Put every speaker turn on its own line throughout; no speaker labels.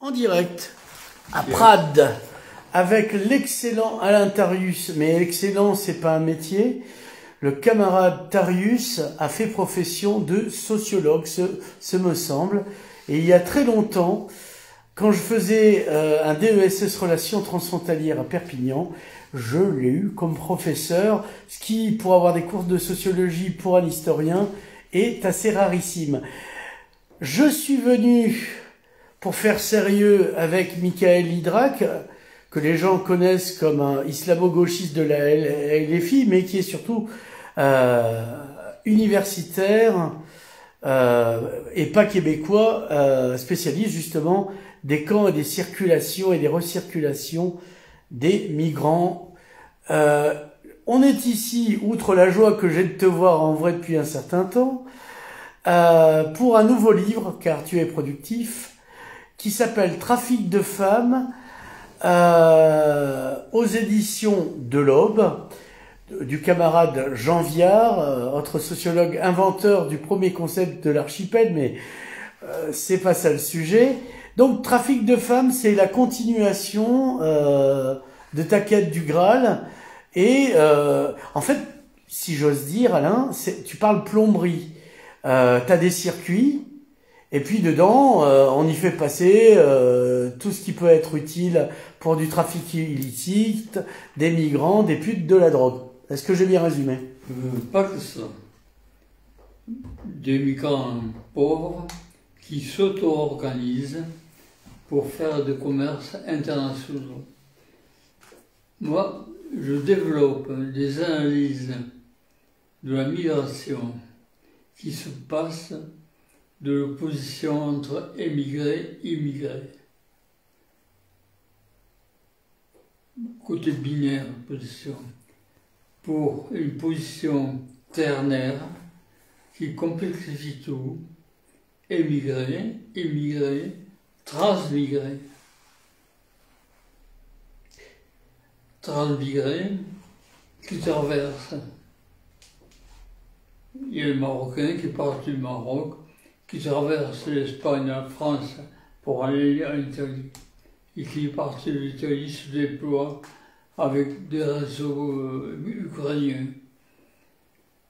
En direct, à Prades, avec l'excellent Alain Tarius. Mais excellent, c'est pas un métier. Le camarade Tarius a fait profession de sociologue, ce me semble. Et il y a très longtemps, quand je faisais un DESS Relations transfrontalières à Perpignan, je l'ai eu comme professeur, ce qui, pour avoir des cours de sociologie pour un historien, est assez rarissime. Je suis venu pour faire sérieux avec Michael Idrac, que les gens connaissent comme un islamo-gauchiste de la LFI, mais qui est surtout universitaire et pas québécois, spécialiste justement des camps et des circulations et des recirculations des migrants. On est ici, outre la joie que j'ai de te voir en vrai depuis un certain temps, pour un nouveau livre, car tu es productif, qui s'appelle Trafic de femmes, aux éditions de l'Aube, du camarade Jean Viard, autre sociologue inventeur du premier concept de l'archipel, mais c'est pas ça le sujet. Donc Trafic de femmes, c'est la continuation de ta quête du Graal. Et en fait, si j'ose dire, Alain, tu parles plomberie. T'as des circuits, et puis dedans, on y fait passer tout ce qui peut être utile pour du trafic illicite, des migrants, des putes, de la drogue. Est-ce que j'ai bien résumé?
Pas que ça. Des migrants pauvres qui s'auto-organisent pour faire des commerces internationaux. Moi, je développe des analyses de la migration qui se passe de l'opposition entre émigrés et immigrés. Côté binaire, position. Pour une position ternaire qui complexifie tout, émigrés, immigrés, transmigrés. Transmigrés qui traversent. Il y a le Marocain qui part du Maroc, qui traverse l'Espagne, la France pour aller en Italie, et qui est parti de l'Italie se déploie avec des réseaux ukrainiens.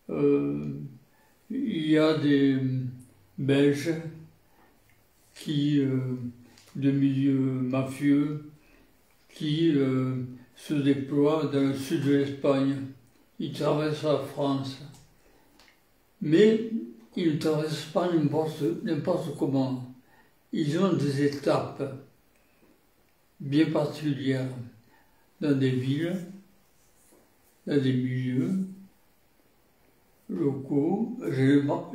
Il y a des Belges qui, de milieux mafieux, qui se déploient dans le sud de l'Espagne. Ils traversent la France. Mais ils ne traversent pas n'importe comment. Ils ont des étapes bien particulières dans des villes, dans des milieux locaux, généralement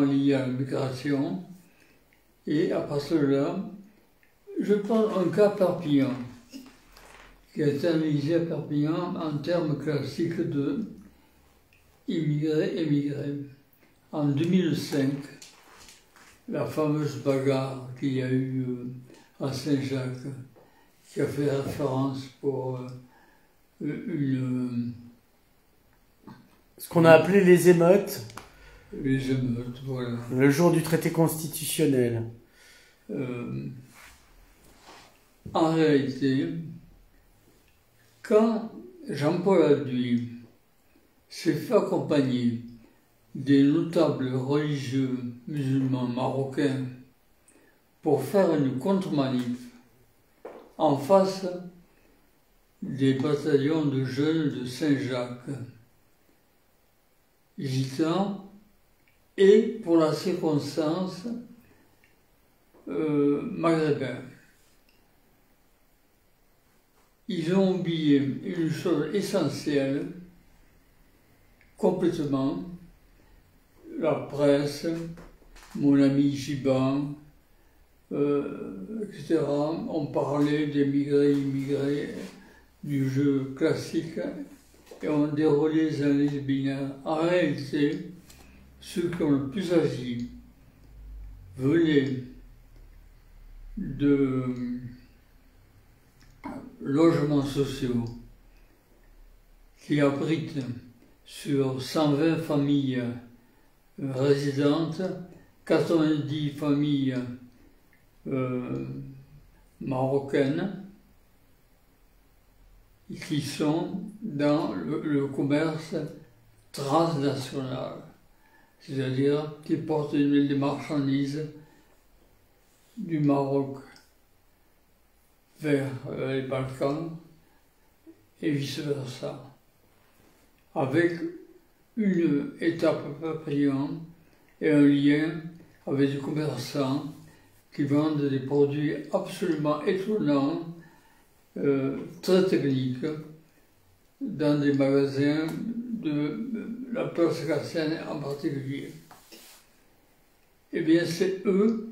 liés à la migration. Et à partir de là, je prends un cas Perpignan, qui a été analysé à Perpignan en termes classiques de immigrés-émigrés. En 2005, la fameuse bagarre qu'il y a eu à Saint-Jacques, qui a fait référence pour
ce qu'on a appelé les émeutes.
Les émeutes, voilà.
Le jour du traité constitutionnel.
En réalité, quand Jean-Paul Aduy s'est fait accompagner des notables religieux musulmans marocains pour faire une contre-manif en face des bataillons de jeunes de Saint-Jacques, gitans, et pour la circonstance maghrébins. Ils ont oublié une chose essentielle, complètement. La presse, mon ami Giban, etc., ont parlé des migrés-immigrés, du jeu classique, et ont déroulé les analyses binaires. En réalité, ceux qui ont le plus agi venaient de logements sociaux qui abritent sur 120 familles résidentes, 90 familles marocaines qui sont dans le commerce transnational, c'est-à-dire qui portent des marchandises du Maroc vers les Balkans et vice-versa, avec une étape papillon et un lien avec des commerçants qui vendent des produits absolument étonnants, très techniques, dans des magasins de la place Cassène en particulier. Eh bien, c'est eux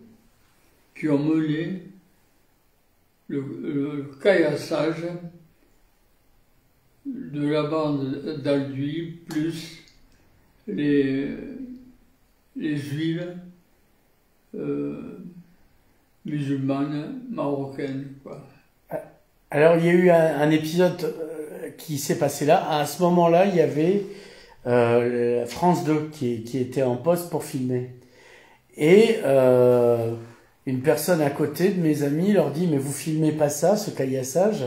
qui ont mené le caillassage de la bande d'Alduy, plus les juives musulmanes marocaines, quoi.
Alors, il y a eu un épisode qui s'est passé là. À ce moment-là, il y avait France 2 qui était en poste pour filmer. Et une personne à côté de mes amis leur dit « Mais vous filmez pas ça, ce caillassage ?»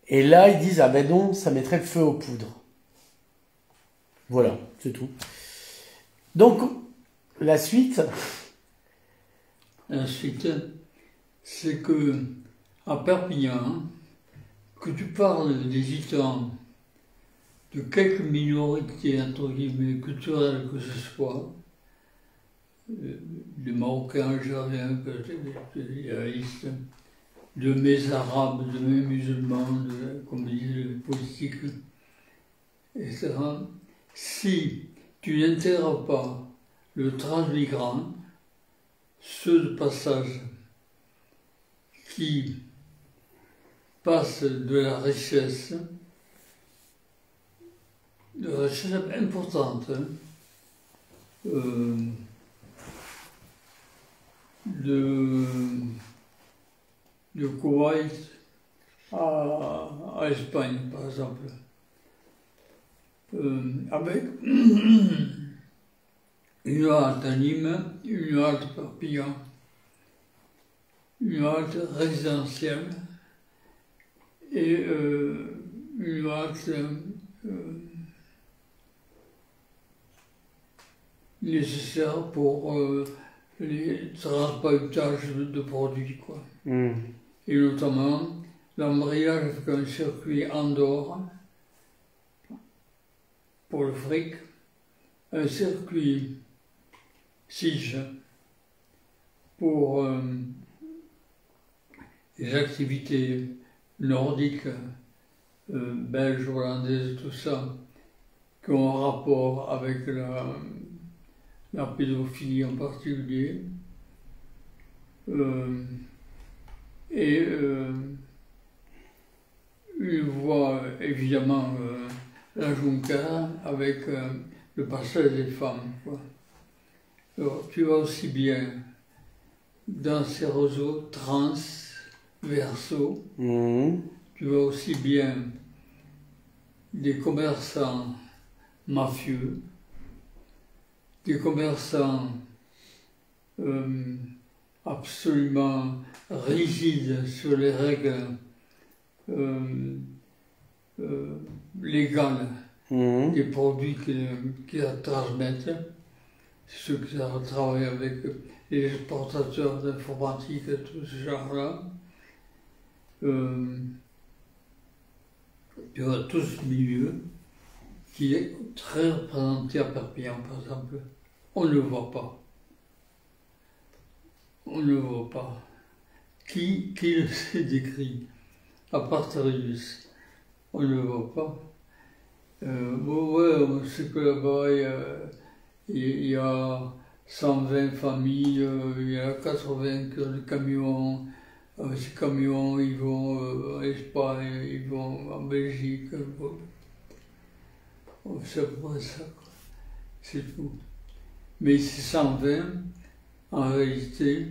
Et là, ils disent « Ah ben non, ça mettrait le feu aux poudres. » Voilà, c'est tout. Donc, la suite...
La suite, c'est que à Perpignan, que tu parles des gitans, de quelques minorités, entre guillemets, culturelles que ce soit, des Marocains, Algériens, de mes Arabes, de mes musulmans, comme disent les politiques, etc. Si tu n'intègres pas le transmigrant, ceux de passage qui passent de la richesse importante, de Koweït à Espagne, par exemple, avec une halte à Nîmes, une halte à Perpignan, une halte résidentielle et une halte nécessaire pour les transportages de produits, quoi. Et notamment l'embrayage avec un circuit Andorre pour le fric, un circuit Sige pour les activités nordiques, belges, hollandaises, tout ça, qui ont un rapport avec la pédophilie en particulier, et une voie évidemment la Juncker avec le passage des femmes, quoi. Alors, tu vas aussi bien dans ces réseaux transversaux, tu vas aussi bien des commerçants mafieux, des commerçants absolument rigides sur les règles légales des produits qu'ils transmettent, ceux qui travaillent avec les exportateurs d'informatique et tout ce genre-là. Tu vois tout ce milieu qui est très représenté à Perpignan, par exemple. On ne le voit pas. On ne le voit pas. Qui le sait décrit? À part Tarius. On ne le voit pas. Ouais, on sait que là-bas, il y a 120 familles, il y a 80 camions. Ces camions, ils vont en Espagne, ils vont en Belgique. C'est à peu près ça, quoi. C'est tout. Mais ces 120, en réalité,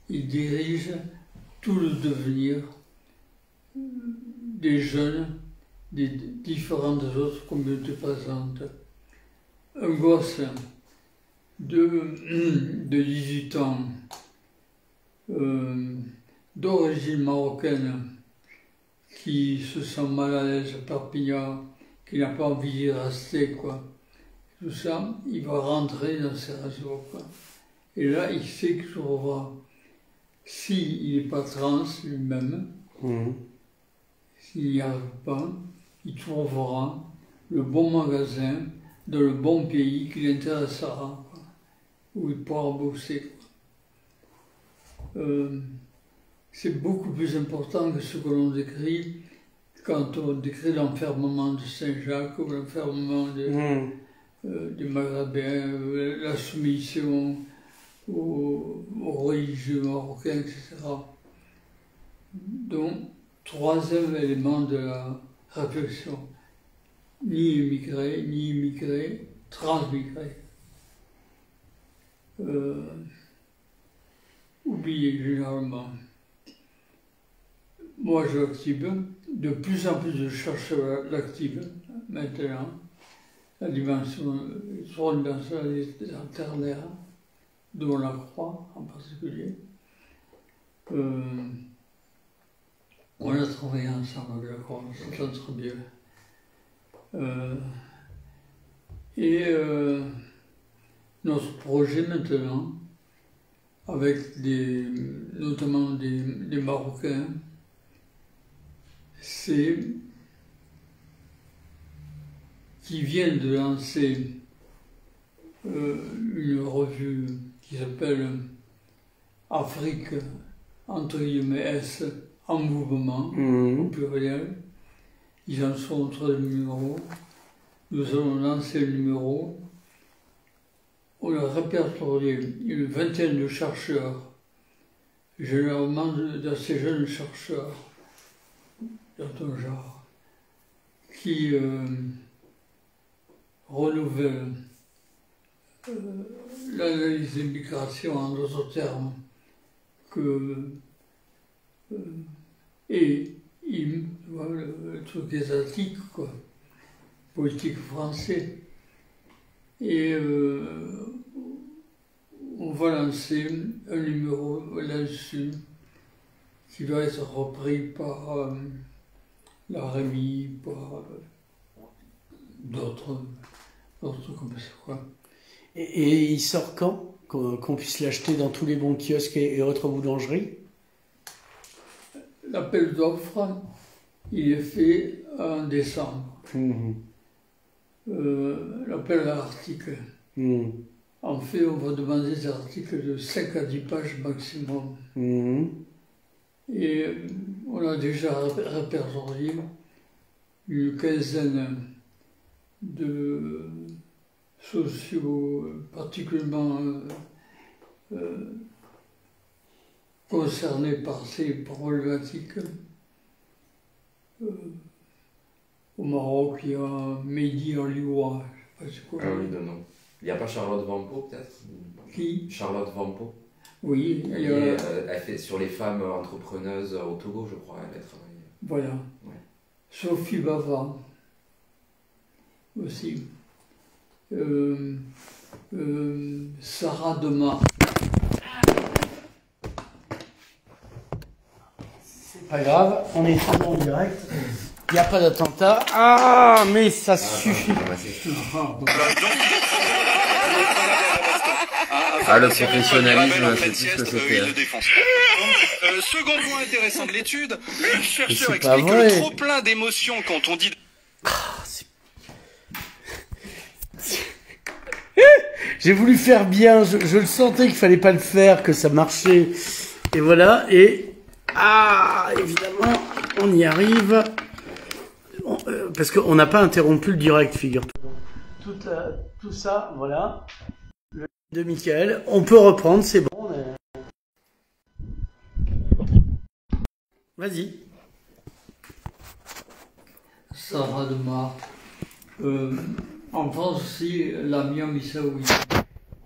ils dirigent tout le devenir des jeunes des différentes autres communautés présentes. Un gosse de 18 ans d'origine marocaine qui se sent mal à l'aise à Perpignan, qui n'a pas envie d'y rester, quoi. Tout ça, il va rentrer dans ces réseaux, quoi. Et là, il sait qu'il trouvera, s'il n'est pas trans lui-même, s'il n'y arrive pas, il trouvera le bon magasin dans le bon pays qui l'intéressera, quoi, où il pourra bosser, quoi. C'est beaucoup plus important que ce que l'on décrit quand on décrit l'enfermement de Saint-Jacques ou l'enfermement des Maghrébins, la soumission aux religieux marocains, etc. Donc, troisième élément de la réflexion, ni immigré, transmigré. Oublié généralement. Moi, je l'active. De plus en plus de chercheurs l'activent maintenant. La dimension, les trois dimensions ternaires, dont la croix en particulier. On a travaillé ensemble avec la croix, on s'entend très bien. Notre projet maintenant, avec notamment des Marocains, c'est qu'ils viennent de lancer une revue qui s'appelle Afrique, entre guillemets, S, en mouvement, au pluriel. Ils en sont entre le numéro. Nous allons lancer le numéro. On a répertorié une vingtaine de chercheurs, généralement d'assez jeunes chercheurs, dans ton genre, qui renouvellent l'analyse des migrations en d'autres termes et le truc étatique, quoi, politique français. Et on va lancer un numéro là-dessus qui va être repris par la Rémi, par d'autres comme ça, quoi.
Et il sort quand? Qu'on puisse l'acheter dans tous les bons kiosques et autres boulangeries?
L'appel d'offres, il est fait en décembre. L'appel à l'article. En fait, on va demander des articles de 5 à 10 pages maximum. Et on a déjà répertorié une quinzaine de sociaux particulièrement concernés par ces problématiques. Au Maroc, il y a Mehdi Aliwa, je ne sais pas quoi.
Ah oui, non. Il n'y a pas Charlotte Vampo, peut-être?
Qui?
Charlotte Vampo.
Oui,
elle fait sur les femmes entrepreneuses au Togo, je crois, elle a travaillé.
Voilà.
Ouais.
Sophie Bava aussi. Sarah Demar.
C'est pas grave, on est toujours en direct. Il n'y a pas d'attentat. Ah, mais ça suffit.
Le professionnalisme, c'est tout ce que c'était.
Second point intéressant de l'étude, le chercheur
c'est pas
explique
vrai.
le trop plein d'émotions quand on dit...
J'ai voulu faire bien, je le sentais qu'il fallait pas le faire, que ça marchait. Et voilà, et... Ah, évidemment, on y arrive. Parce qu'on n'a pas interrompu le direct, figure-toi. Tout ça, voilà. Le de Michael. On peut reprendre, c'est bon. Vas-y.
Sarah Demar. En France aussi, Lamia Missaoui.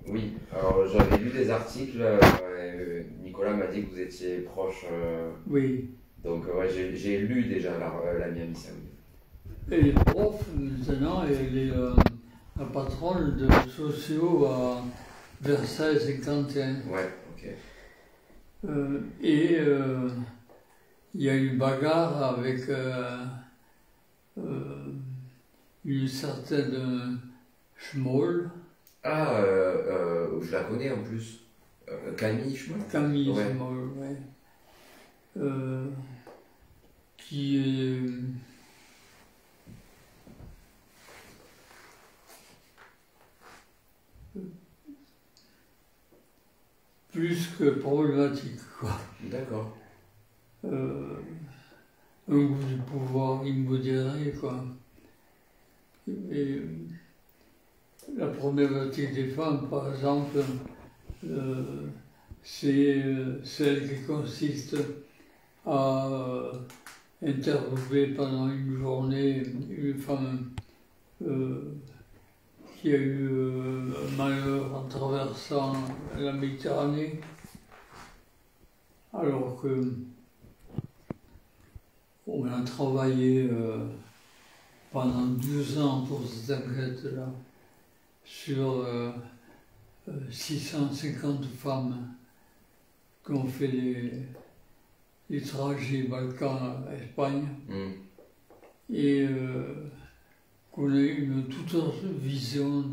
Oui, alors j'avais lu des articles, Nicolas m'a dit que vous étiez proche.
Oui.
Donc ouais, j'ai lu déjà Lamia Missaoui.
Elle est prof maintenant, elle est la patronne de sociaux à Versailles 51.
Ouais, ok.
Il y a eu bagarre avec une certaine Schmoll.
Ah, je la connais en plus. Camille, je crois.
Camille
Ouais.
Schmoll, ouais. Qui est plus que problématique, quoi.
D'accord.
Un goût du pouvoir immodéré, quoi. Et la problématique des femmes, par exemple, c'est celle qui consiste à interviewer pendant une journée une femme qui a eu un malheur en traversant la Méditerranée, alors que on a travaillé pendant 12 ans pour cette enquête-là sur 650 femmes qui ont fait les trajets Balkans-Espagne et qu'on a une toute autre vision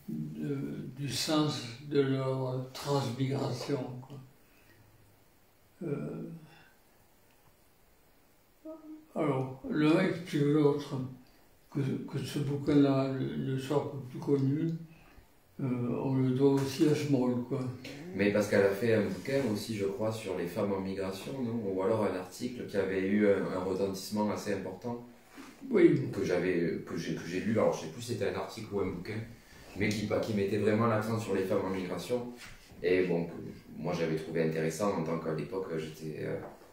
du sens de leur transmigration, quoi. Alors, l'un explique l'autre que ce bouquin-là ne soit pas plus connu, on le doit aussi à Schmoll, quoi.
Mais parce qu'elle a fait un bouquin aussi, je crois, sur les femmes en migration, non? Ou alors un article qui avait eu un retentissement assez important.
Oui.
Que j'ai lu, alors je sais plus si c'était un article ou un bouquin, mais qui mettait vraiment l'accent sur les femmes en migration. Et bon, moi j'avais trouvé intéressant en tant qu'à l'époque j'étais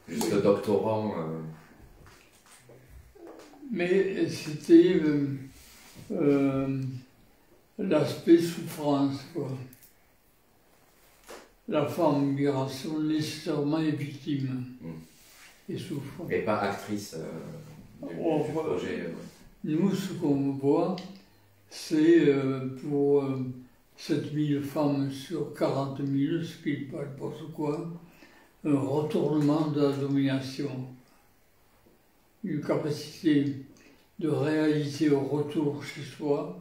juste doctorant.
Mais c'était l'aspect souffrance, quoi. La femme en migration nécessairement est victime et souffre.
Mais pas actrice du projet.
Nous, ce qu'on voit, c'est pour 7000 femmes sur 40 000, ce qui n'est pas n'importe quoi, un retournement de la domination. Une capacité de réaliser au retour chez soi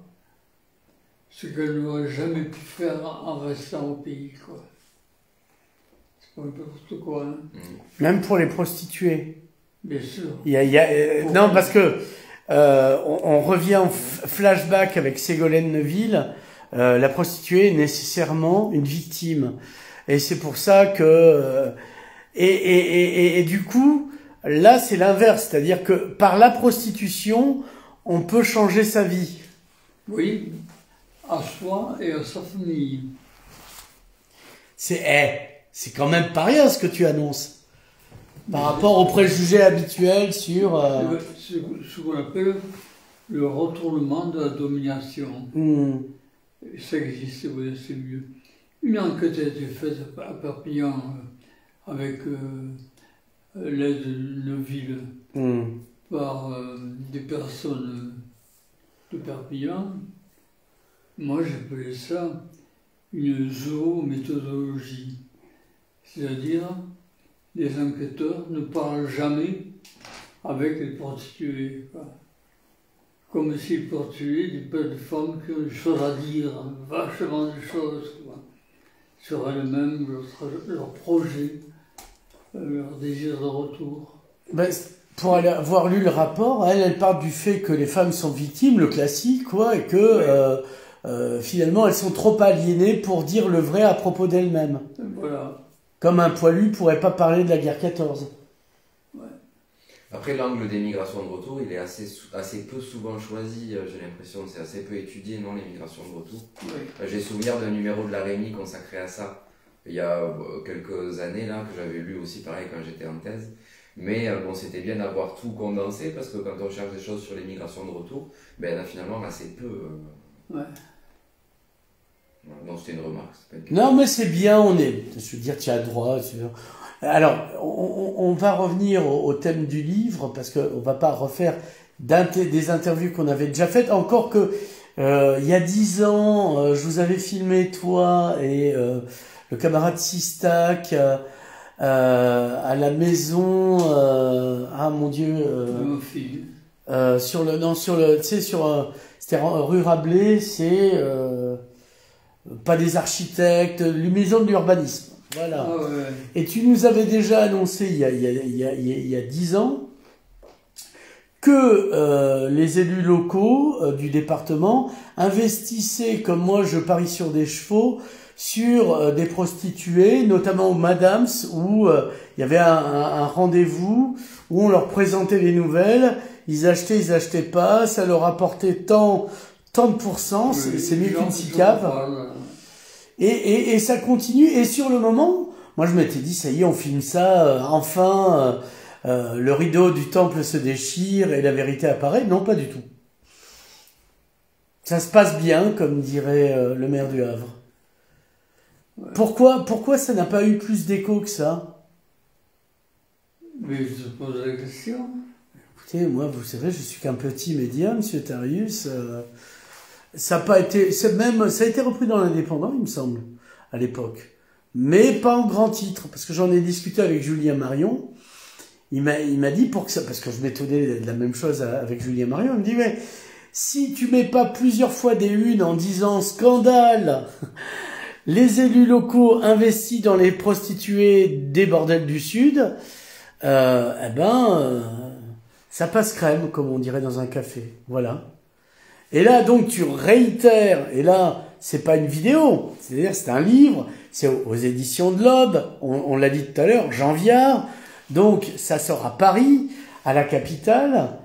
ce qu'elle n'aurait jamais pu faire en restant au pays, quoi. C'est pas n'importe quoi, hein.
Même pour les prostituées.
Bien sûr.
Non, parce que on revient en flashback avec Ségolène Neuville. La prostituée est nécessairement une victime, et c'est pour ça que et du coup là c'est l'inverse, c'est-à-dire que par la prostitution on peut changer sa vie.
Oui, à soi et à sa famille.
C'est quand même pas rien ce que tu annonces par rapport aux préjugés habituels sur
ce qu'on appelle le retournement de la domination. Ça existe, oui, c'est mieux. Une enquête a été faite à Perpignan avec l'aide de Neuville par des personnes de Perpignan. Moi, j'appelais ça une zoométhodologie. C'est-à-dire, les enquêteurs ne parlent jamais avec les prostituées, quoi. Comme si les prostituées étaient pas des femmes qui ont des choses à dire, vachement de choses, quoi, sur elles-mêmes, leur projet, leur désir de retour.
Pour avoir lu le rapport, elle part du fait que les femmes sont victimes, le classique, quoi, et que finalement elles sont trop aliénées pour dire le vrai à propos d'elles-mêmes.
Voilà.
Comme un poilu pourrait pas parler de la guerre 14.
Ouais.
Après, l'angle des migrations de retour, il est assez peu souvent choisi, j'ai l'impression, c'est assez peu étudié, non, les migrations de retour.
Oui.
J'ai souvenir d'un numéro de la Rémi consacré à ça, il y a quelques années, là, que j'avais lu aussi, pareil, quand j'étais en thèse. Mais bon, c'était bien d'avoir tout condensé, parce que quand on cherche des choses sur les migrations de retour, ben, il y en a finalement assez peu.
Ouais.
Non, c'était une remarque.
Non, mais c'est bien, je veux dire, tu as droit. Alors, on va revenir au thème du livre, parce qu'on va pas refaire des interviews qu'on avait déjà faites, encore que il y a 10 ans, je vous avais filmé, toi et le camarade Sistac, à la maison, ah mon Dieu, sur le, non, sur le, tu sais, c'était rue Rabelais, c'est pas des architectes, une maison de l'urbanisme. Voilà.
Ah ouais.
Et tu nous avais déjà annoncé il y a 10 ans que les élus locaux du département investissaient, comme moi je parie sur des chevaux, sur des prostituées, notamment au Madams, où il y avait un rendez-vous, où on leur présentait les nouvelles, ils achetaient pas, ça leur apportait tant de pourcents, c'est mieux qu'une cicave. Et ça continue, et sur le moment, moi je m'étais dit, ça y est, on filme ça, enfin, le rideau du temple se déchire et la vérité apparaît. Non, pas du tout. Ça se passe bien, comme dirait le maire du Havre. Ouais. Pourquoi ça n'a pas eu plus d'écho que ça?
Mais je te pose la question.
Écoutez, moi, vous savez, je suis qu'un petit média, monsieur Tarius. Ça a pas été, ça a été repris dans l'Indépendant, il me semble, à l'époque. Mais pas en grand titre, parce que j'en ai discuté avec Julien Marion. Il m'a dit pour que ça, parce que je m'étonnais de la même chose avec Julien Marion, il me dit, mais si tu mets pas plusieurs fois des unes en disant scandale, les élus locaux investis dans les prostituées des bordels du Sud, ça passe crème, comme on dirait dans un café. Voilà. Et là, donc, tu réitères, et là, c'est pas une vidéo, c'est-à-dire c'est un livre, c'est aux éditions de l'Aube, on l'a dit tout à l'heure, Jean Viard, donc ça sort à Paris, à la capitale,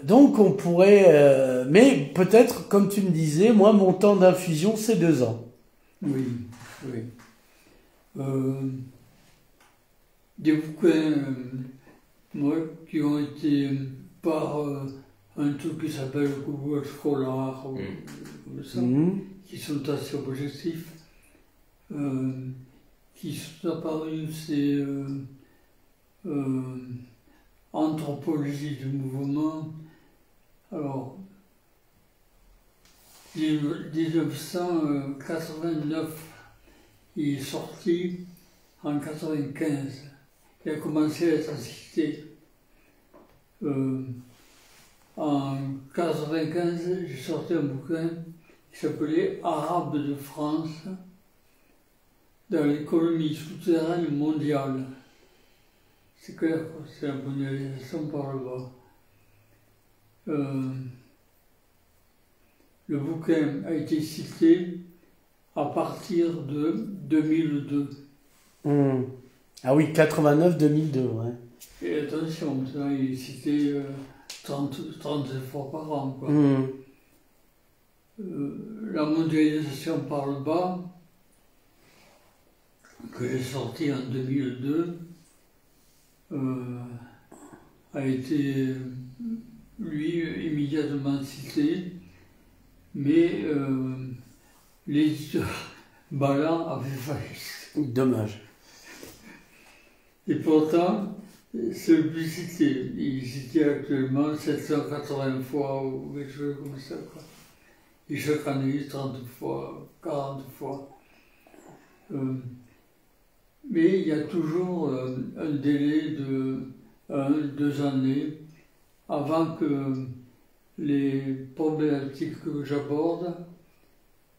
donc on pourrait, mais peut-être, comme tu me disais, moi, mon temps d'infusion, c'est 2 ans.
Oui, oui. Des bouquins, moi, qui ont été par un truc qui s'appelle Google Scholar, ou comme ça, qui sont assez objectifs, qui sont apparus, c'est Anthropologie du mouvement. Alors, 1989, il est sorti en 1995. Il a commencé à être cité. En 1995, j'ai sorti un bouquin qui s'appelait Arabes de France dans l'économie souterraine mondiale. C'est clair, c'est la mondialisation par le bas. Le bouquin a été cité à partir de 2002.
Ah oui, 89-2002, ouais.
Et attention, ça, il est cité 30 fois par an, quoi. La mondialisation par le bas, que j'ai sorti en 2002, a été, lui, immédiatement cité, mais l'éditeur Ballant avait failli.
Dommage.
Et pourtant, c'est le plus cité. Il est cité actuellement 780 fois ou quelque chose comme ça, quoi. Et chaque année, 30 fois, 40 fois. Mais il y a toujours un délai de 1-2 années avant que les problématiques que j'aborde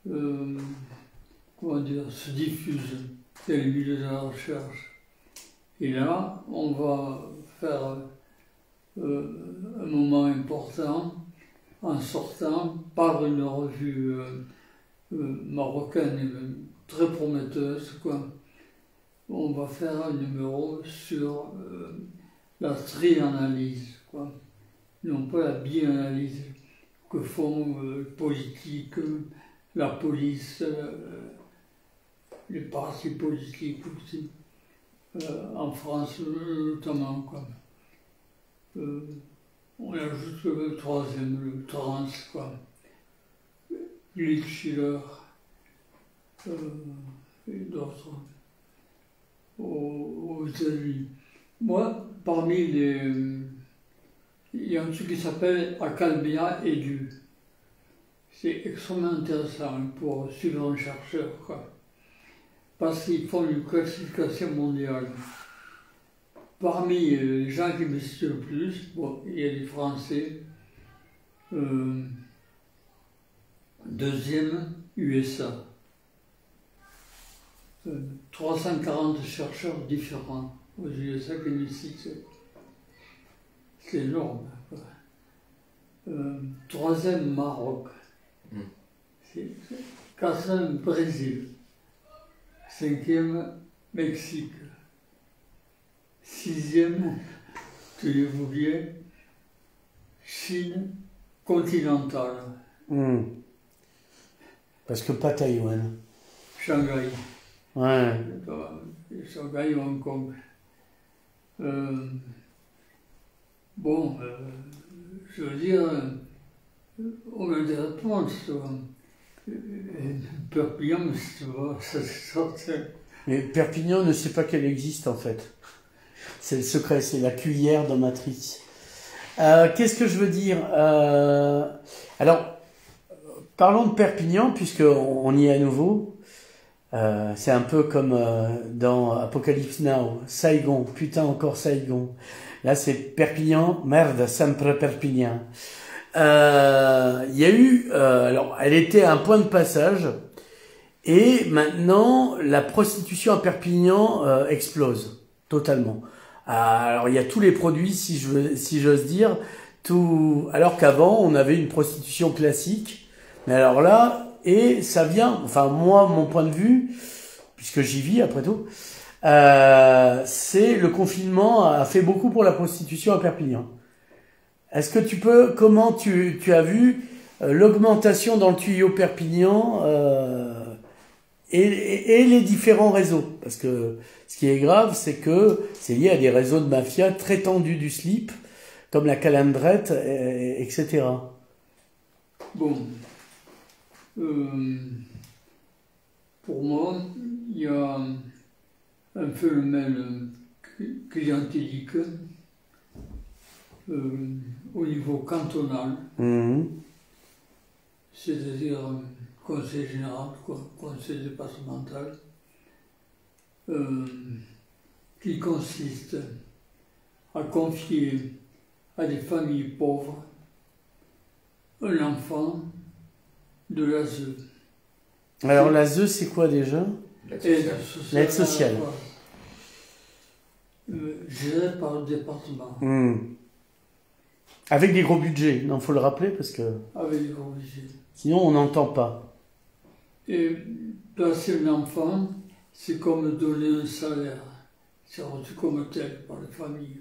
se diffusent dans les milieux de la recherche. Et là, on va faire un moment important en sortant par une revue marocaine très prometteuse, quoi. On va faire un numéro sur la trianalyse, quoi. Non pas la bianalyse que font politique, la police, les partis politiques aussi, en France notamment, quoi. On ajoute le troisième, le trans, quoi. Schiller et d'autres aux États-Unis. Moi, parmi les... il y a un truc qui s'appelle Academia Edu. C'est extrêmement intéressant pour suivre un chercheur, quoi. parce qu'ils font une classification mondiale. Parmi les gens qui me citent le plus, bon, il y a les Français, deuxième, USA. 340 chercheurs différents aux USA qui me citent. C'est énorme. Troisième, Maroc. Quatrième, Brésil. Cinquième, Mexique. Sixième, tenez-vous bien, Chine continentale.
Parce que pas Taïwan.
Shanghai.
Ouais.
Shanghai, Hong Kong. Bon, je veux dire, on m'intéresse pas, Perpignan, ça c'est certain.
Mais Perpignan ne sait pas qu'elle existe en fait. C'est le secret, c'est la cuillère dans Matrix. Qu'est-ce que je veux dire Alors, parlons de Perpignan, puisqu'on y est à nouveau. C'est un peu comme dans Apocalypse Now. Saigon, putain encore Saigon. Là c'est Perpignan, merde, sempre Perpignan. Il y a eu... alors, elle était un point de passage. Et maintenant, la prostitution à Perpignan explose totalement. Alors, il y a tous les produits, si j'ose dire, tout. Alors qu'avant, on avait une prostitution classique. Mais alors là, et ça vient. Enfin, moi, mon point de vue, puisque j'y vis après tout, c'est le confinement a fait beaucoup pour la prostitution à Perpignan. Est-ce que tu peux, comment tu as vu l'augmentation dans le tuyau Perpignan et les différents réseaux? Parce que ce qui est grave, c'est que c'est lié à des réseaux de mafia très tendus du slip, comme la calandrette, etc.
Bon, pour moi, il y a un phénomène clientélique au niveau cantonal, c'est-à-dire conseil général, conseil départemental, qui consiste à confier à des familles pauvres un enfant de l'ASE.
Alors l'ASE, c'est quoi déjà? L'aide sociale.
Gérée par le département.
Avec des gros budgets, non, faut le rappeler parce que
Avec des gros budgets.
Sinon on n'entend pas.
Et placer un enfant, c'est comme donner un salaire. C'est reçu comme tel par les familles.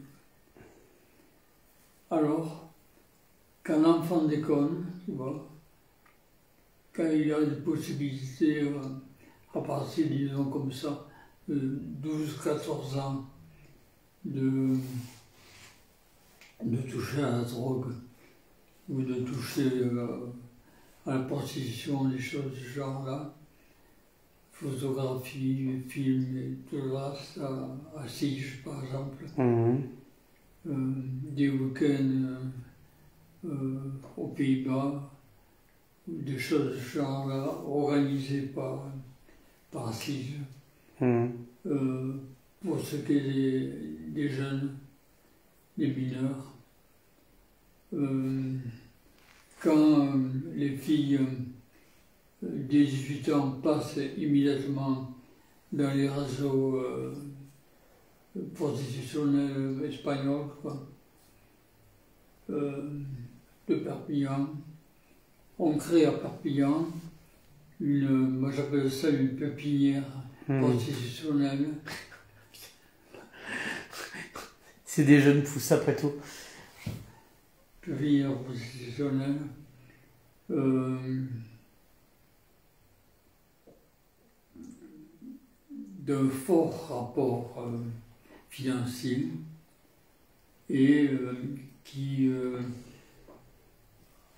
Alors, quand l'enfant déconne, tu vois, quand il a des possibilités, à partir, disons comme ça, de 12-14 ans, de toucher à la drogue, ou de toucher à la prostitution, des choses du genre-là, photographie, film et tout le reste, à Sige par exemple, des week-ends aux Pays-Bas, ou des choses du genre-là, organisées par Sige. Pour ce qui est des jeunes, des mineurs. Quand les filles dès 18 ans passent immédiatement dans les réseaux prostitutionnels espagnols, quoi, de Perpignan, on crée à Perpignan moi j'appelle ça une pépinière prostitutionnelle.
C'est des jeunes pousses après tout.
Pépinière prostitutionnelle. D'un fort rapport financier et qui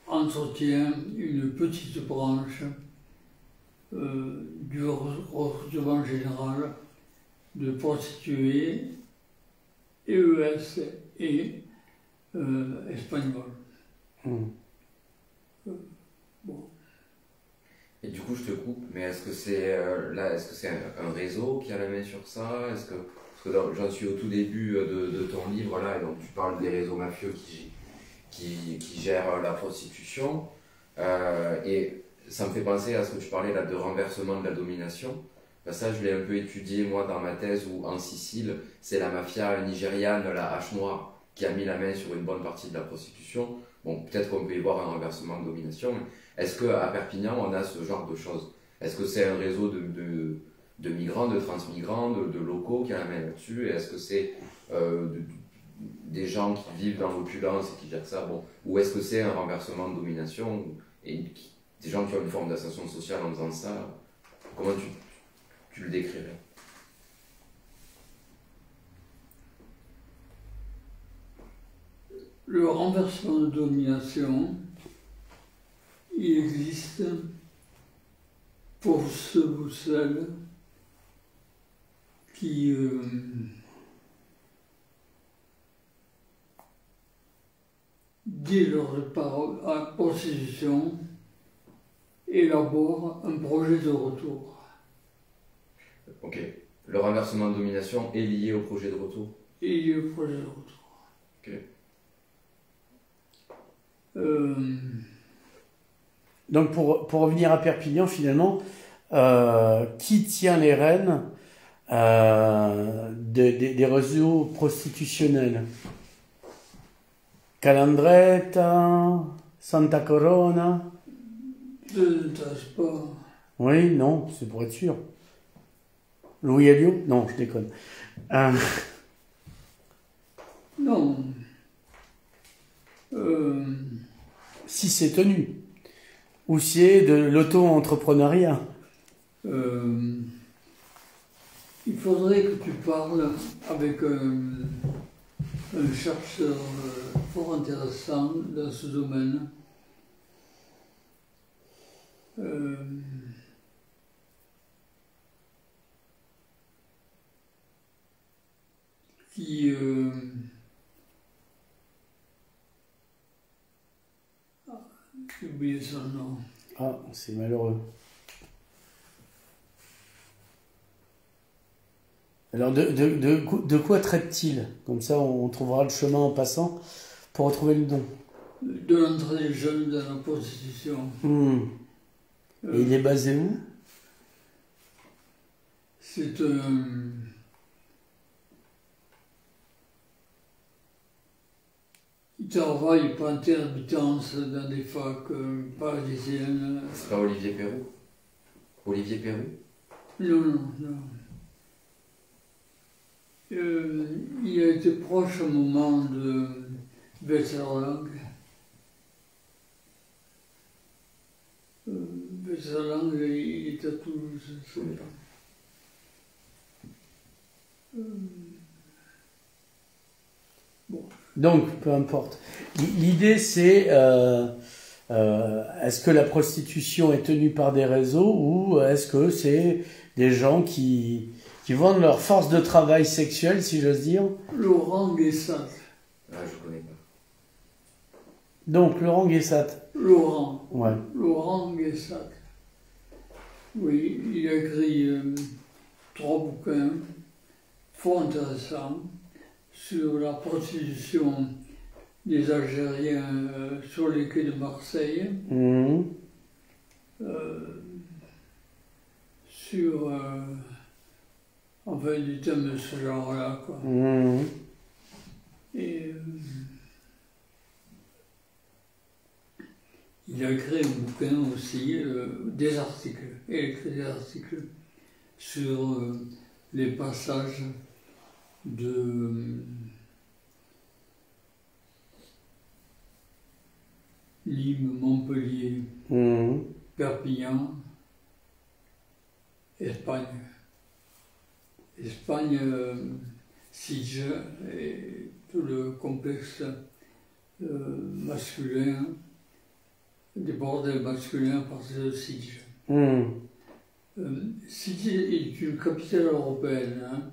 entretient une petite branche du recrutement général de prostituées EES et espagnoles.
Et Et du coup, je te coupe, mais est-ce que c'est est-ce que c'est un réseau qui a la main sur ça? Parce que j'en suis au tout début de ton livre, là, et donc tu parles des réseaux mafieux qui gèrent la prostitution. Et ça me fait penser à ce que tu parlais là de renversement de la domination. Ben ça, je l'ai un peu étudié moi dans ma thèse où en Sicile, c'est la mafia nigériane, la hache noire, qui a mis la main sur une bonne partie de la prostitution. Bon, peut-être qu'on peut y voir un renversement de domination, mais est-ce qu'à Perpignan, on a ce genre de choses? Est-ce que c'est un réseau de migrants, de transmigrants, de locaux qui a la main là-dessus? Et est-ce que c'est des gens qui vivent dans l'opulence et qui gèrent ça? Bon, ou est-ce que c'est un renversement de domination et des gens qui ont une forme d'ascension sociale en faisant ça? Comment tu le décrirais?
Le renversement de domination, il existe pour ceux ou celles qui dès leur départ à la prostitution, élaborent un projet de retour.
Ok. Le renversement de domination est lié au projet de retour?
Et le projet de retour.
Ok.
Donc pour revenir à Perpignan, finalement, qui tient les rênes des réseaux prostitutionnels? Calandretta, Santa Corona?
Ça ne t'intéresse pas.
Oui, non, c'est pour être sûr. Louis Alliot? Non, je déconne.
Non.
Si c'est tenu. Ou si c'est de l'auto-entrepreneuriat.
Il faudrait que tu parles avec un chercheur fort intéressant dans ce domaine. J'ai oublié son nom.
Ah, c'est malheureux. Alors, de quoi traite-t-il? Comme ça, on trouvera le chemin en passant pour retrouver le don.
De l'entrée des jeunes dans la prostitution.
Et il est basé où?
C'est il travaille par intermittence dans des facs parisiennes.
C'est pas Olivier Perrou? Olivier Perrou?
Non. Il a été proche un moment de Westerlang. Westerlang, il est à Toulouse.
Je connais pas.
Bon.
Donc, peu importe. L'idée, c'est est-ce que la prostitution est tenue par des réseaux ou est-ce que c'est des gens qui vendent leur force de travail sexuelle, si j'ose dire?
Laurent Guessat.
Ah, je connais pas.
Donc, Laurent Guessat.
Laurent.
Ouais.
Laurent Guessat. Oui, il a écrit 3 bouquins fort intéressants sur la prostitution des Algériens sur les quais de Marseille, sur enfin du thème de ce genre-là, quoi. Et il a écrit un bouquin aussi, des articles, il a écrit des articles sur les passages de Nîmes, Montpellier, Perpignan, Espagne. Espagne, Sige et tout le complexe masculin, des bordels masculins à partir de Sige. Sige est une capitale européenne.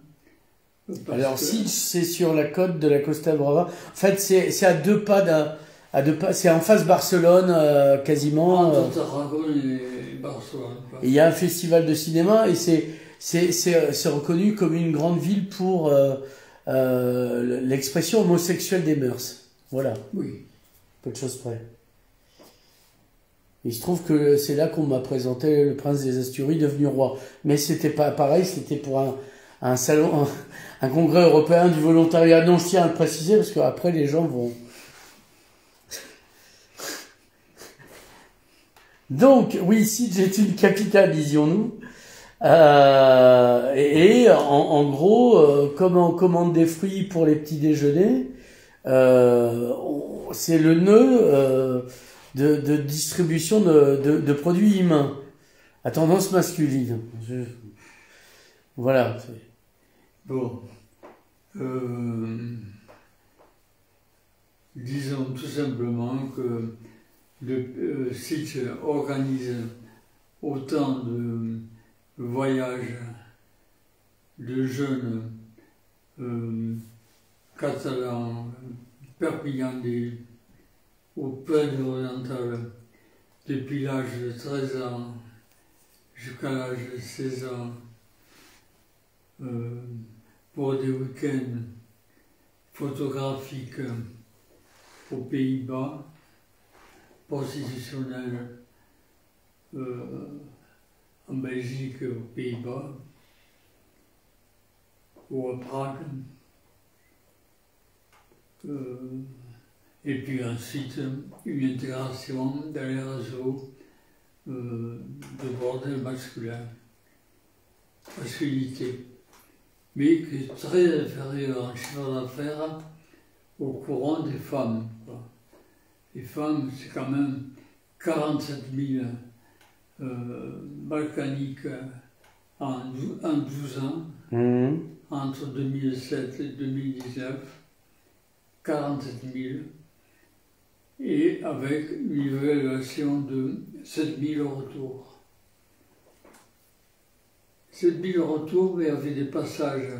Alors, Sige, c'est sur la côte de la Costa Brava. En fait, c'est à 2 pas c'est en face Barcelone, quasiment.
Entre Tarragone et Barcelone.
Et il y a un festival de cinéma et c'est reconnu comme une grande ville pour l'expression homosexuelle des mœurs. Voilà.
Oui.
Peu de choses près. Il se trouve que c'est là qu'on m'a présenté le prince des Asturies devenu roi. Mais c'était pas pareil, c'était pour un salon, un congrès européen du volontariat. Non, je tiens à le préciser parce qu'après les gens vont... Donc, oui, Sitges est une capitale, disions-nous. En gros, comme on commande des fruits pour les petits déjeuners, c'est le nœud de distribution de produits humains à tendance masculine. Voilà.
Bon. Disons tout simplement que le site organise autant de voyages de jeunes catalans, perpignanais, au Peuple oriental, depuis l'âge de 13 ans jusqu'à l'âge de 16 ans, pour des week-ends photographiques aux Pays-Bas, prostitutionnels en Belgique, aux Pays-Bas, ou à Prague. Et puis ensuite, une intégration dans les réseaux de bordel masculin, masculinité, mais qui est très inférieur en chiffre d'affaires au courant des femmes, quoi. Les femmes, c'est quand même 47 000 balkaniques en 12 ans, entre 2007 et 2019, 47 000, et avec une évaluation de 7 000 retours. 7 000 retours, mais avec des passages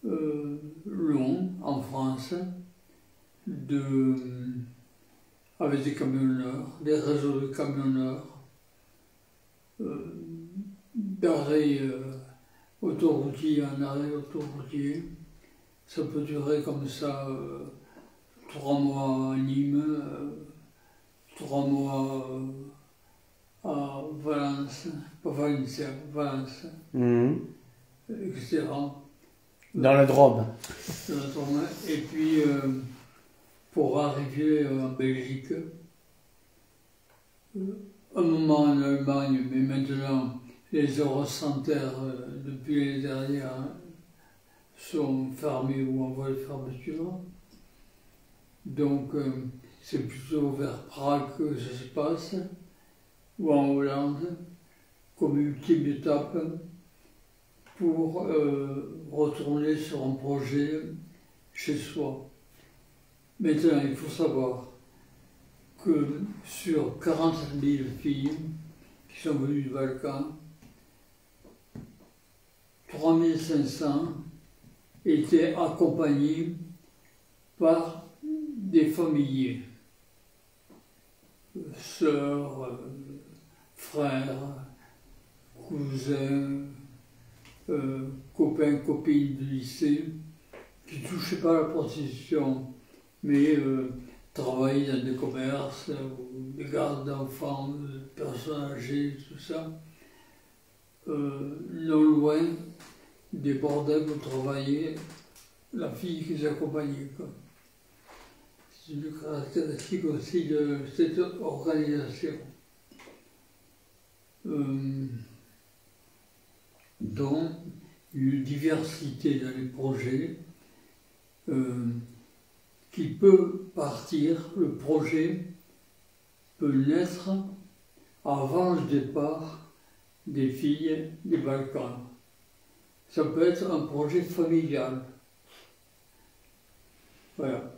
longs en France, avec des camionneurs, des réseaux de camionneurs, d'arrêt autoroutier en arrêt autoroutier. Ça peut durer comme ça 3 mois à Nîmes, 3 mois à Valence, pas Valencia, Valence, etc.
Dans le Drôme.
Et puis, pour arriver en Belgique, un moment en Allemagne, mais maintenant, les Eurocentres, depuis l'année dernière, sont fermés ou en voie de fermeture. Donc, c'est plutôt vers Prague que ça se passe, ou en Hollande, comme ultime étape pour retourner sur un projet chez soi. Maintenant, il faut savoir que sur 47 000 filles qui sont venues du Balkan, 3 500 étaient accompagnées par des familiers, sœurs, frères, cousins, copains, copines du lycée, qui ne touchaient pas à la prostitution, mais travaillaient dans des commerces, ou des gardes d'enfants, de personnes âgées, tout ça, non loin des bordels où travaillait la fille qui les accompagnait. C'est une caractéristique aussi de cette organisation. Donc, une diversité dans les projets qui peut partir, le projet peut naître avant le départ des filles des Balkans. Ça peut être un projet familial. Voilà.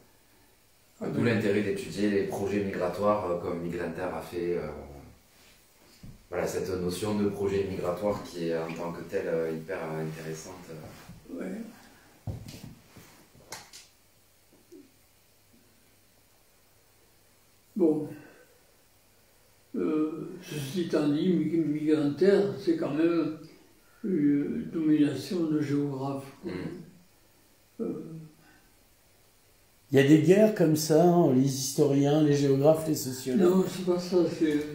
D'où l'intérêt d'étudier les projets migratoires comme Migranter a fait. Voilà, cette notion de projet migratoire qui est en tant que telle hyper intéressante.
Ouais. Ceci étant dit, migrataire, c'est quand même une domination de géographes.
Il y a des guerres comme ça, hein, les historiens, les géographes, les sociologues.
Non, c'est pas ça, c'est...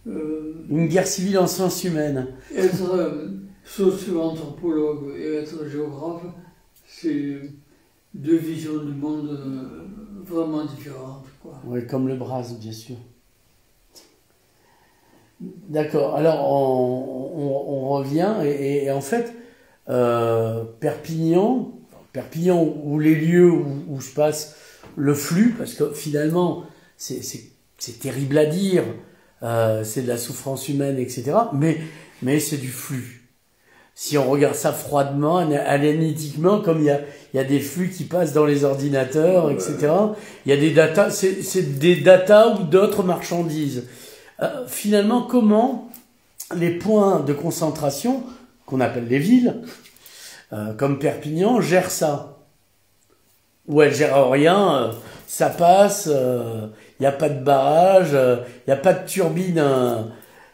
Une guerre civile en sciences humaines.
Être socio-anthropologue et être géographe, c'est deux visions du monde vraiment différentes, quoi.
Oui, comme le Braz, bien sûr. D'accord, alors on revient, et en fait, Perpignan, ou les lieux où se passe le flux, parce que finalement, c'est terrible à dire, c'est de la souffrance humaine, etc., mais c'est du flux. Si on regarde ça froidement, analytiquement, comme il y a des flux qui passent dans les ordinateurs, etc., il y a des datas, c'est des datas ou d'autres marchandises. Finalement, comment les points de concentration, qu'on appelle les villes, comme Perpignan, gèrent ça? Ou elles gèrent rien, ça passe, il n'y a pas de barrage, il n'y a pas de turbine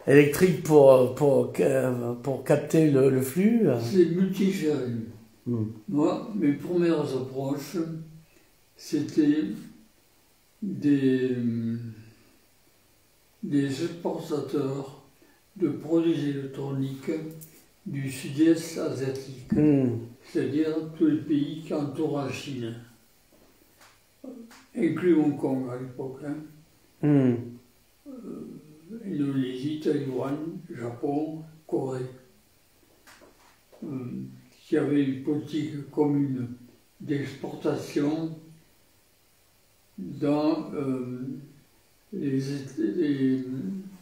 électrique pour capter le flux.
C'est multigéré. Moi, mes premières approches, c'était des exportateurs de produits électroniques du sud-est asiatique, c'est-à-dire tous les pays qui entourent la Chine, inclus Hong Kong à l'époque, Indonésie, Taïwan, Japon, Corée, qui avaient une politique commune d'exportation dans les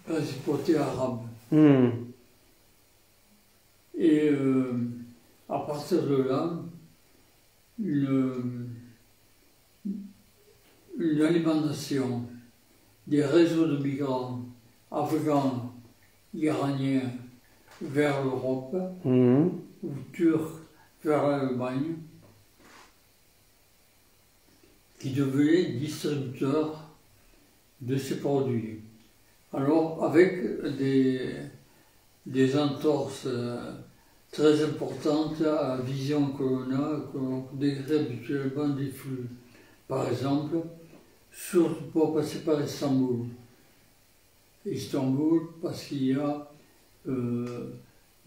principautés arabes. Et à partir de là, une alimentation des réseaux de migrants afghans, iraniens vers l'Europe, ou turcs vers l'Allemagne, qui devenaient distributeurs de ces produits. Alors, avec des entorses très importantes à la vision que l'on décrit habituellement des flux. Par exemple, surtout pour passer par Istanbul. Istanbul, parce qu'il y a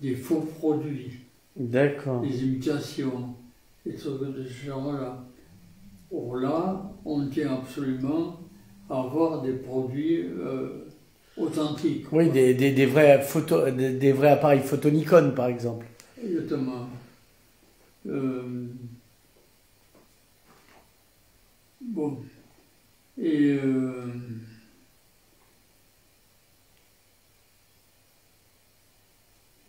des faux produits, des imitations, des trucs de ce genre-là. Or là, on tient absolument à avoir des produits authentiques.
Oui, des vrais appareils photo Nikon, par exemple.
Exactement. Bon. Et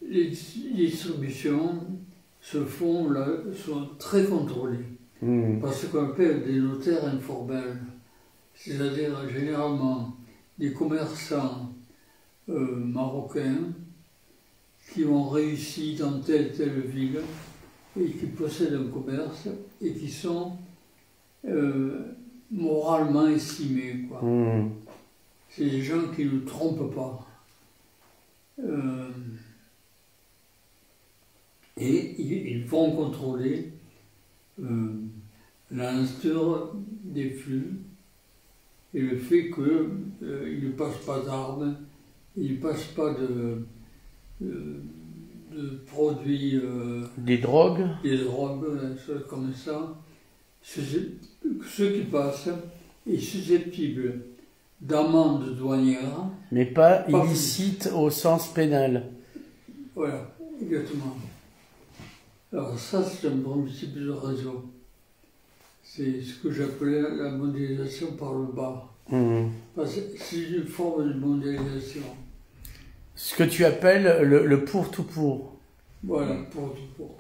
les distributions sont très contrôlées. Par ce qu'on appelle des notaires informels. C'est-à-dire généralement des commerçants marocains qui ont réussi dans telle ville et qui possèdent un commerce et qui sont moralement estimés, quoi. C'est des gens qui ne trompent pas. Et ils vont contrôler la nature des flux et le fait qu'ils ne passent pas d'armes, ils ne passent pas de produits...
des drogues,
des choses comme ça. Ce qui passe est susceptible d'amende douanière.
Mais pas illicite au sens pénal.
Voilà, exactement. Alors ça, c'est un principe de réseau. C'est ce que j'appelais la mondialisation par le bas. Parce que c'est une forme de mondialisation.
Ce que tu appelles le pour-tout-pour.
Voilà, pour-tout-pour.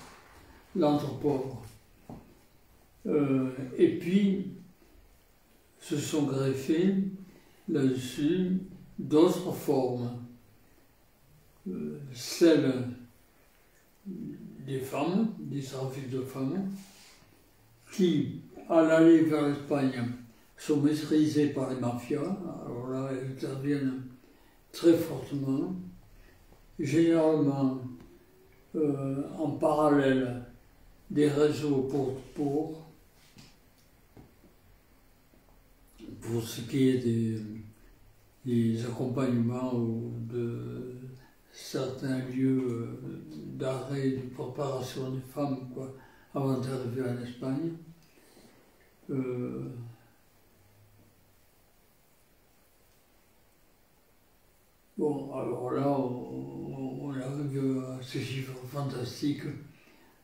L'entre-pauvres. Et puis, se sont greffés là-dessus d'autres formes. Celles des femmes, des trafics de femmes, qui, à l'aller vers l'Espagne, sont maîtrisées par les mafias. Alors là, elles interviennent très fortement, généralement en parallèle des réseaux pour ce qui est des accompagnements ou de certains lieux d'arrêt de préparation des femmes, quoi, avant d'arriver en Espagne. Bon, alors là, on arrive à ce chiffre fantastique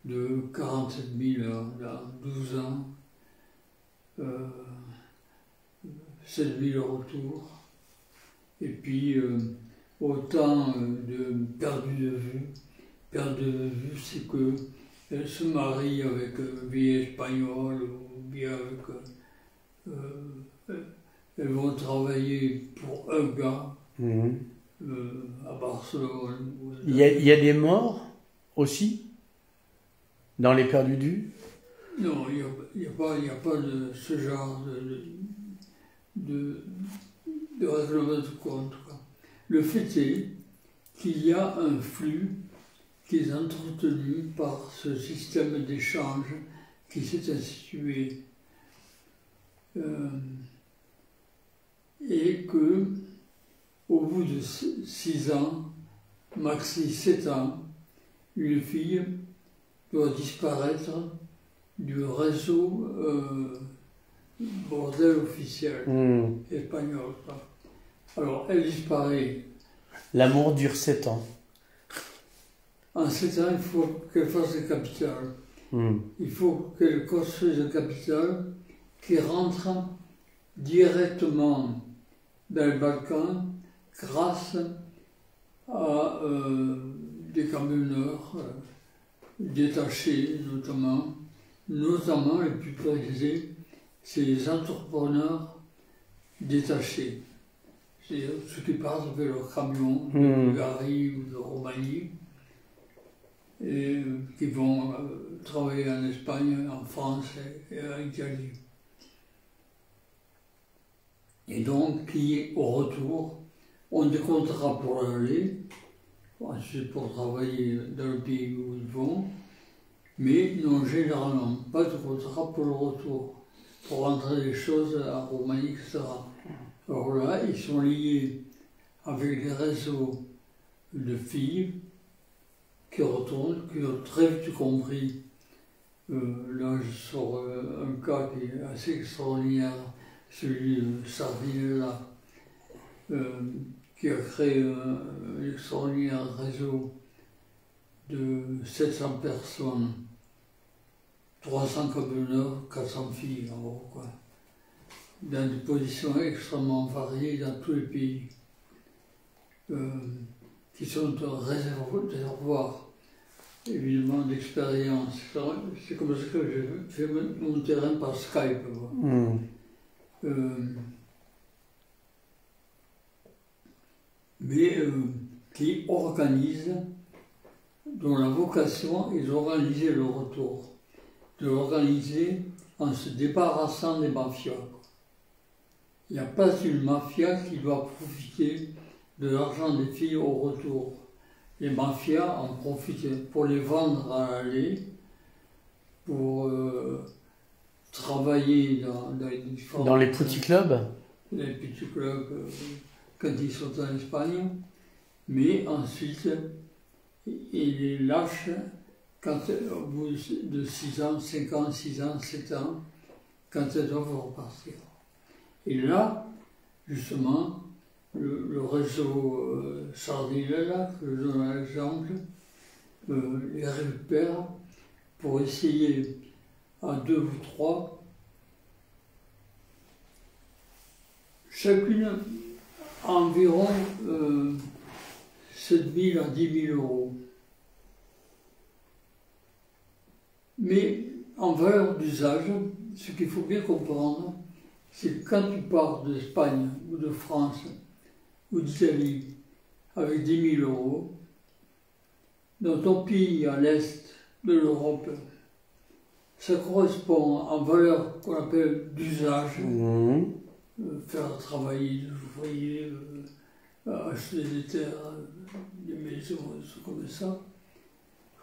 de 47 000 dans 12 ans, 7 000 retours, et puis autant de perdu de vue. Perdu de vue, c'est qu'elle se marie avec un vieil espagnol, ou bien avec. Elles vont travailler pour un gars. À Barcelone.
Il y a des morts aussi dans les perdus de vue?
Non, il n'y a pas de ce genre de règlement de compte, quoi. Le fait est qu'il y a un flux qui est entretenu par ce système d'échange qui s'est institué. Et que au bout de 6 ans, maxi 7 ans, une fille doit disparaître du réseau bordel officiel espagnol. Alors, elle disparaît.
L'amour dure 7 ans.
En 7 ans, il faut qu'elle fasse le capital. Il faut qu'elle construise le capital qui rentre directement dans les Balkans grâce à des camionneurs détachés notamment les plus précisés, c'est les entrepreneurs détachés. C'est ceux qui partent avec leur camion de Bulgarie ou de Roumanie et qui vont travailler en Espagne, en France et en Italie. Et donc qui, au retour, ont des contrats pour l'aller, ensuite pour travailler dans le pays où ils vont, mais n'ont généralement pas de contrat pour le retour, pour rentrer les choses en Roumanie, etc. Alors là, ils sont liés avec des réseaux de filles qui retournent, qui ont très vite compris. Là, je sors un cas qui est assez extraordinaire, celui de Sardinella, qui a créé un extraordinaire réseau de 700 personnes, 300 camionneurs, 400 filles en gros, quoi, dans des positions extrêmement variées dans tous les pays, qui sont un réservoir évidemment d'expérience. C'est comme ça que j'ai fait mon terrain par Skype. Mais qui organise, dont la vocation est d'organiser le retour, de l'organiser en se débarrassant des mafias. Il n'y a pas une mafia qui doit profiter de l'argent des filles au retour. Les mafias en profitent pour les vendre à l'aller, pour travailler
dans les petits clubs.
Les petits clubs quand ils sont en Espagne, mais ensuite ils les lâchent quand, au bout de 6 ans, 5 ans, 6 ans, 7 ans, quand elles doivent repartir. Et là, justement, le réseau Sardinella, que je donne un exemple, les récupère pour essayer à 2 ou 3, chacune environ 7 000 à 10 000 euros. Mais en valeur d'usage, ce qu'il faut bien comprendre, c'est que quand tu pars d'Espagne ou de France ou d'Italie avec 10 000 euros, dans ton pays à l'est de l'Europe, ça correspond en valeur qu'on appelle d'usage, faire travailler des ouvriers, acheter des terres, des maisons, des trucs comme ça,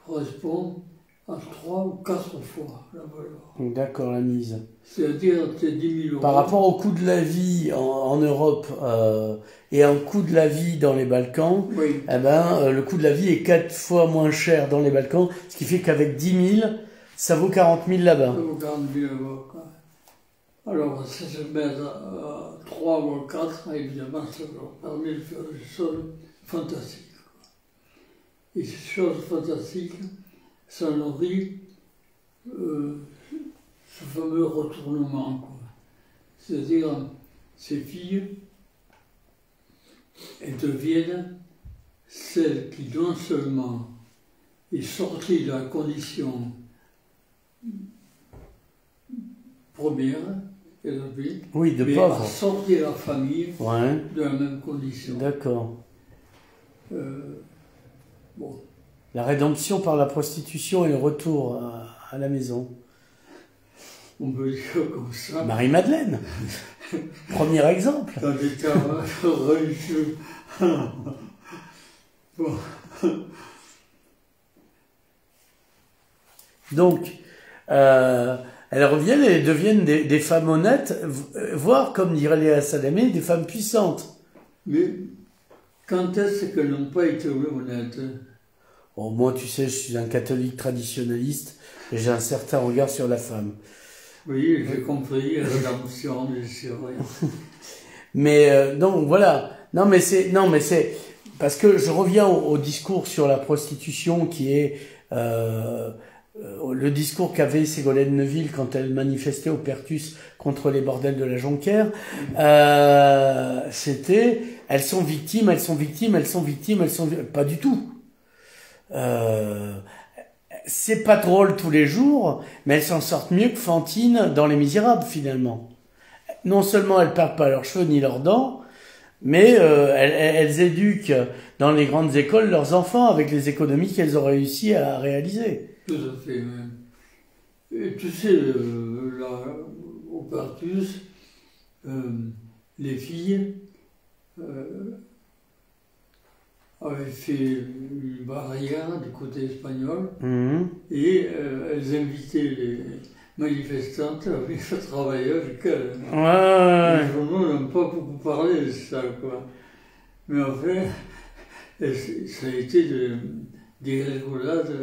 correspond à 3 ou 4 fois la valeur.
D'accord, la mise.
C'est-à-dire que 10 000 euros.
Par rapport au coût de la vie en Europe et au coût de la vie dans les Balkans,
Oui.
eh ben, le coût de la vie est 4 fois moins cher dans les Balkans, ce qui fait qu'avec 10 000, ça vaut 40 000 là-bas.
Ça vaut 40 000 euros, quoi. Alors, ça se met à 3 ou 4, évidemment, ça leur permet de faire des choses fantastiques. Quoi. Et ces choses fantastiques, ça nourrit ce fameux retournement, quoi. C'est-à-dire, ces filles, elles deviennent celles qui non seulement est sorties de la condition première qu'elles avaient,
Oui, de
mais
pauvres.
à sortir la famille
Ouais,
de la même condition.
d'accord.
Bon,
La rédemption par la prostitution et le retour à la maison.
on peut dire comme ça.
Marie-Madeleine, premier exemple.
Dans des termes religieux. Bon.
Donc, elles reviennent et deviennent des femmes honnêtes, voire, comme dirait Léa Salamé, des femmes puissantes.
Mais quand est-ce qu'elles n'ont pas été honnêtes?
Bon, moi, tu sais, je suis un catholique traditionnaliste et j'ai un certain regard sur la femme.
Oui, j'ai compris, rédemption, bien sûr. Oui.
Mais donc voilà. Non, mais c'est parce que je reviens au discours sur la prostitution qui est le discours qu'avait Ségolène Neuville quand elle manifestait au Pertus contre les bordels de la Jonquière. C'était elles sont victimes, elles sont victimes, elles sont victimes, elles sont pas du tout. C'est pas drôle tous les jours, mais elles s'en sortent mieux que Fantine dans Les Misérables finalement. Non seulement elles perdent pas leurs cheveux ni leurs dents, mais elles éduquent dans les grandes écoles leurs enfants avec les économies qu'elles ont réussi à réaliser.
Tout à fait. Et tu sais, là, au Pertus, les filles avaient fait une barrière du côté espagnol et elles invitaient les manifestantes à venir travailler avec elles.
Ouais.
Les journaux n'ont pas beaucoup parlé de ça, quoi. Mais en fait, ça a été des rigolades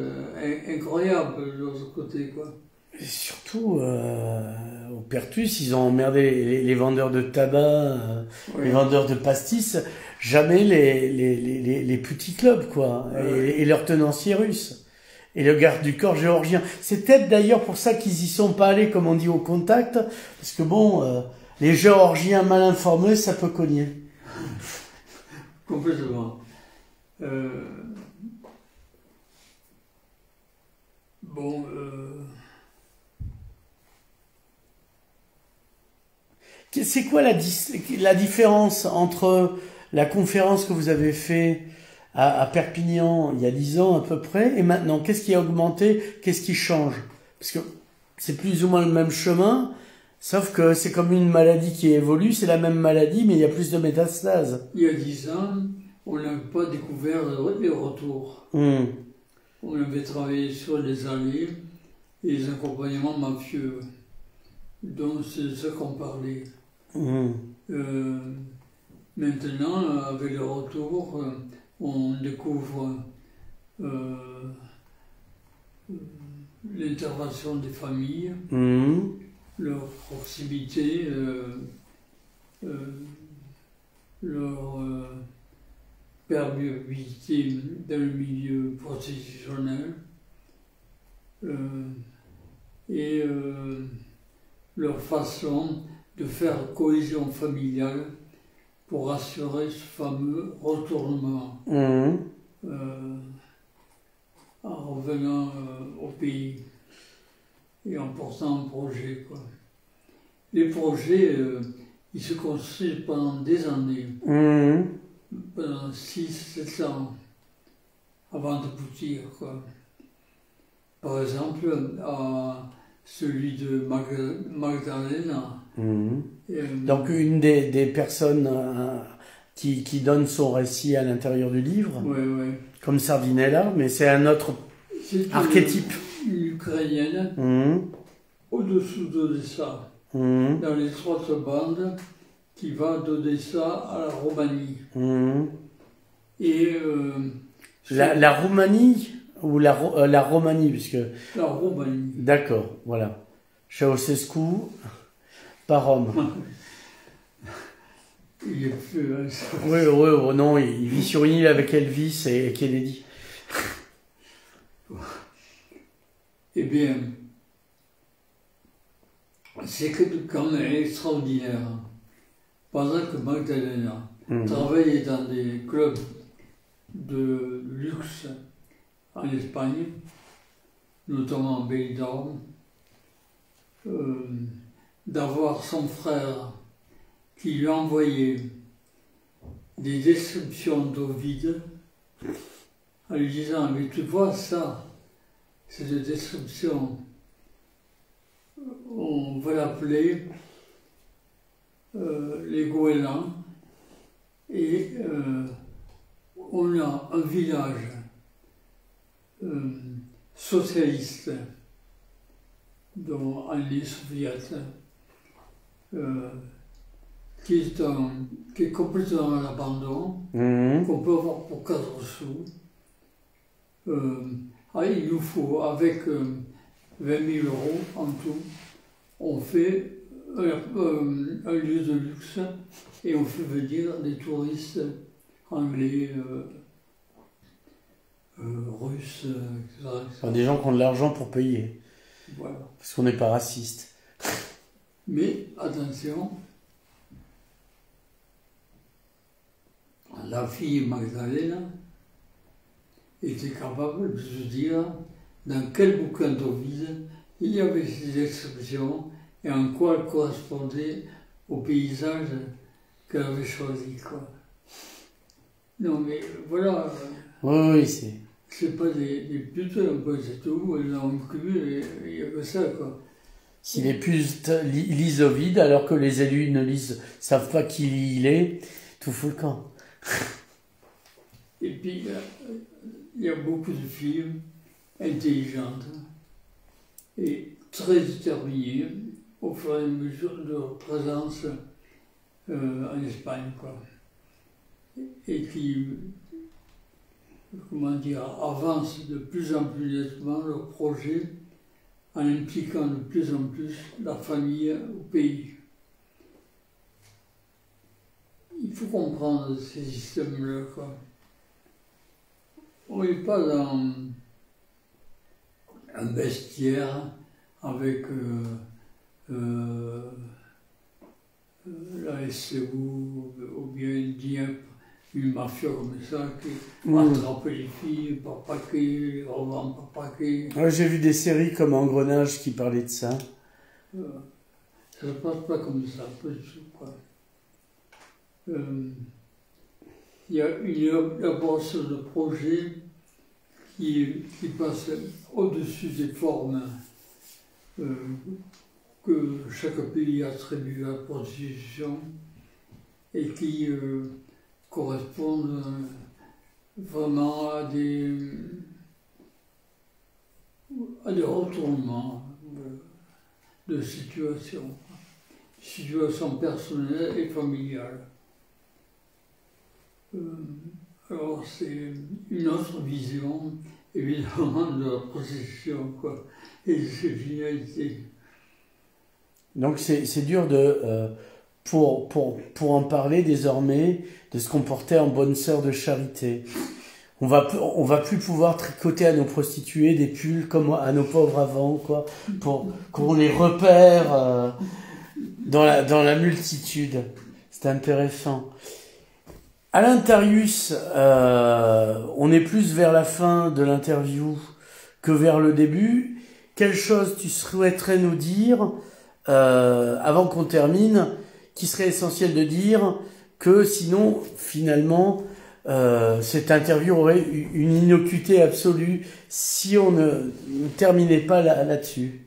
incroyables de l'autre côté, quoi.
Et surtout, au Pertus, ils ont emmerdé les vendeurs de tabac,
Oui.
les vendeurs de pastis, jamais les petits clubs, quoi, et leurs tenanciers russes. Et le garde du corps géorgien. C'est peut-être d'ailleurs pour ça qu'ils y sont pas allés, comme on dit, au contact, parce que bon, les Géorgiens mal informés, ça peut cogner.
Complètement. Bon,
C'est quoi la différence entre la conférence que vous avez faite à Perpignan il y a 10 ans à peu près et maintenant? Qu'est-ce qui a augmenté? Qu'est-ce qui change? Parce que c'est plus ou moins le même chemin, sauf que c'est comme une maladie qui évolue, c'est la même maladie mais il y a plus de métastases.
il y a 10 ans, on n'a pas découvert les retours. On avait travaillé sur les alliés et les accompagnements mafieux. Donc c'est de ça qu'on parlait. Maintenant, avec le retour, on découvre l'intervention des familles, leur proximité, leur perméabilité dans le milieu prostitutionnel et leur façon de faire cohésion familiale pour assurer ce fameux retournement en revenant au pays et en portant un projet, quoi. Les projets, ils se construisent pendant des années, pendant 6-7 ans, avant d'aboutir, quoi. Par exemple, à celui de Magdalena.
Donc une des personnes qui donne son récit à l'intérieur du livre,
Oui.
comme Sardinella, mais c'est un autre
C'est
archétype.
une Ukrainienne
Mmh.
au-dessous d'Odessa,
Mmh.
dans l'étroite bande qui va d'Odessa à la Roumanie.
Mmh.
Et
La Roumanie ou la Romanie, puisque...
la Roumanie.
D'accord, voilà. Ceausescu, par Rome.
Il est plus...
Oui, non, il vit sur une île avec Elvis et Kennedy.
Eh bien, c'est quand même extraordinaire. Pendant que Magdalena travaillait dans des clubs de luxe en Espagne, notamment en Benidorm, d'avoir son frère qui lui envoyait des descriptions d'Ovide en lui disant « Mais tu vois ça, cette description, on va l'appeler les goélands et on a un village socialiste en Union soviétique qui est complètement à l'abandon, qu'on peut avoir pour 4 sous. Il nous faut, avec 20 000 euros en tout, on fait un lieu de luxe et on fait venir des touristes anglais, russes, etc.
Enfin, des gens qui ont de l'argent pour payer.
Voilà.
Parce qu'on n'est pas raciste.
Mais attention, la fille Magdalena était capable de se dire dans quel bouquin d'Ovide il y avait ces expressions et en quoi elles correspondaient au paysage qu'elle avait choisi, quoi. Non mais voilà,
Oui, c'est...
c'est pas des putains, quoi, c'est tout, elles ont cru et il n'y a que ça, quoi.
Si les puces lisent Ovide, alors que les élus ne savent pas qui il est, tout fout le camp.
Et puis, il y a beaucoup de filles intelligentes et très déterminées au fur et à mesure de leur présence en Espagne, quoi. Et qui, comment dire, avancent de plus en plus nettement leur projet en impliquant de plus en plus la famille au pays. Il faut comprendre ces systèmes-là, quoi. On n'est pas dans un vestiaire avec la SCO ou bien Dieppe, une mafia comme ça qui attrape les filles par paquet, les revend par paquet.
Ouais, j'ai vu des séries comme Engrenage qui parlaient de ça.
Ça ne passe pas comme ça, pas du tout, quoi. Il y a une élaboration de projet qui passe au-dessus des formes que chaque pays attribue à la Constitution et qui correspondent vraiment à des retournements de situation personnelle et familiale. Alors c'est une autre vision, évidemment, de la procession, quoi, et de ses finalités.
Donc c'est dur pour en parler désormais, de se comporter en bonne sœur de charité. On va plus pouvoir tricoter à nos prostituées des pulls comme à nos pauvres avant, quoi, pour qu'on les repère dans la multitude. C'est intéressant. Alain Tarius, on est plus vers la fin de l'interview que vers le début. Quelle chose tu souhaiterais nous dire avant qu'on termine, qui serait essentiel de dire que sinon, finalement, cette interview aurait une innocuité absolue si on ne terminait pas là-dessus.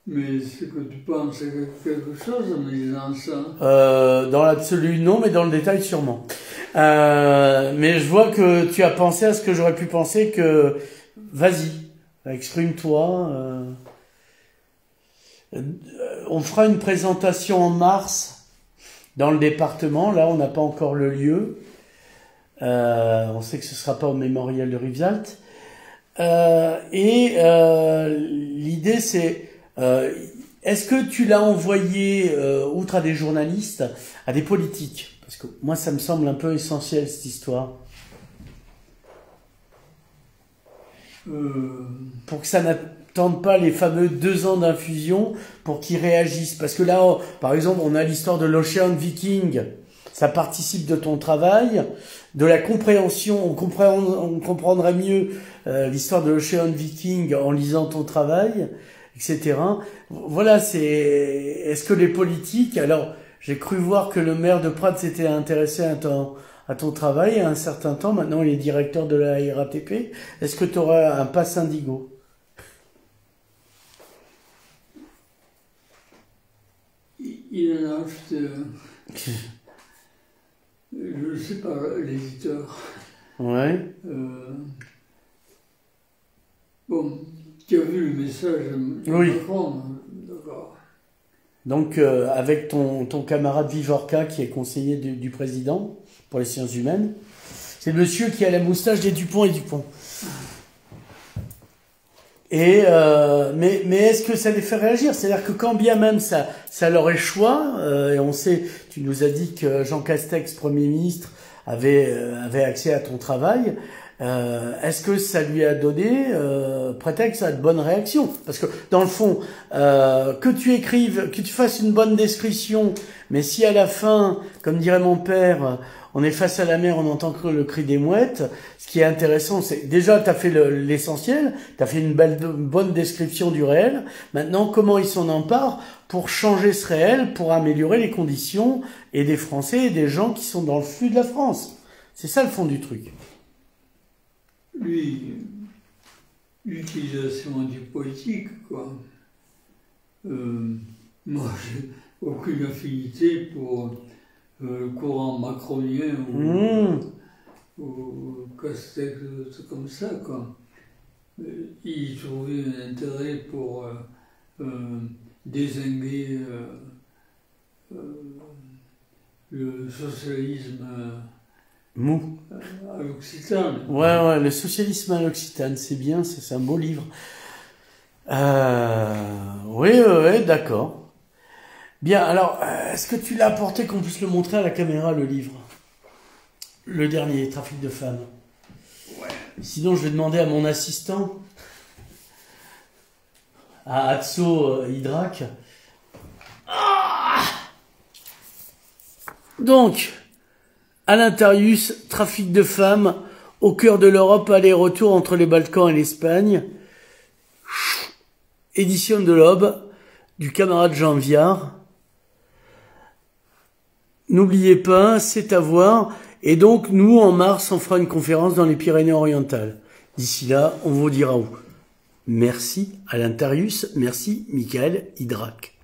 Mais c'est que tu penses à quelque chose en me disant ça.
Dans l'absolu, non, mais dans le détail, sûrement. Mais je vois que tu as pensé à ce que j'aurais pu penser que... Vas-y, exprime-toi. On fera une présentation en mars dans le département. Là, on n'a pas encore le lieu. On sait que ce sera pas au mémorial de Rivesaltes. L'idée, c'est... est-ce que tu l'as envoyé, outre à des journalistes, à des politiques? Parce que moi, ça me semble un peu essentiel, cette histoire. Pour que ça n'attende pas les fameux 2 ans d'infusion pour qu'ils réagissent. Parce que là, par exemple, on a l'histoire de l'Ocean Viking. Ça participe de ton travail, de la compréhension. On comprendrait mieux l'histoire de l'Ocean Viking en lisant ton travail, etc. Voilà, est-ce que les politiques... Alors, j'ai cru voir que le maire de Prades s'était intéressé à ton travail à un certain temps. Maintenant, il est directeur de la RATP. Est-ce que tu auras un pass Indigo?
Il en a acheté... je ne sais pas, l'éditeur.
Ouais.
Bon, tu as vu le message de
Oui.
Macron, d'accord.
Donc, avec ton camarade Vivorca, qui est conseiller du président pour les sciences humaines, c'est le monsieur qui a la moustache des Dupont et Dupont. Mais est-ce que ça les fait réagir? C'est-à-dire que quand bien même ça leur échoit, et on sait, tu nous as dit que Jean Castex, Premier ministre, avait accès à ton travail, est-ce que ça lui a donné prétexte à de bonnes réactions? Parce que dans le fond, que tu écrives, que tu fasses une bonne description, mais si à la fin, comme dirait mon père, on est face à la mer, on entend que le cri des mouettes, ce qui est intéressant, c'est déjà tu as fait l'essentiel, tu as fait une bonne description du réel. Maintenant, comment ils s'en emparent pour changer ce réel, pour améliorer les conditions et des Français et des gens qui sont dans le flux de la France. C'est ça le fond du truc.
Lui, l'utilisation du politique, quoi. Moi, j'ai aucune affinité pour le courant macronien ou Castex, c'est comme ça, quoi. Il trouvait un intérêt pour dézinguer le socialisme
Mou.
à l'Occitane.
Ouais, le socialisme à l'Occitane, c'est bien, c'est un beau livre. Oui, d'accord. Bien, alors, est-ce que tu l'as apporté qu'on puisse le montrer à la caméra, le livre? Le dernier, Trafic de femmes.
Ouais.
Sinon, je vais demander à mon assistant, à Atso Hydrac. Donc, Alain Tarius, Trafic de femmes, au cœur de l'Europe, aller-retour entre les Balkans et l'Espagne. Édition de l'Aube, du camarade Jean Viard. N'oubliez pas, c'est à voir. Et donc, nous, en mars, on fera une conférence dans les Pyrénées-Orientales. D'ici là, on vous dira où. Merci Alain Tarius, merci Michael Hydrac.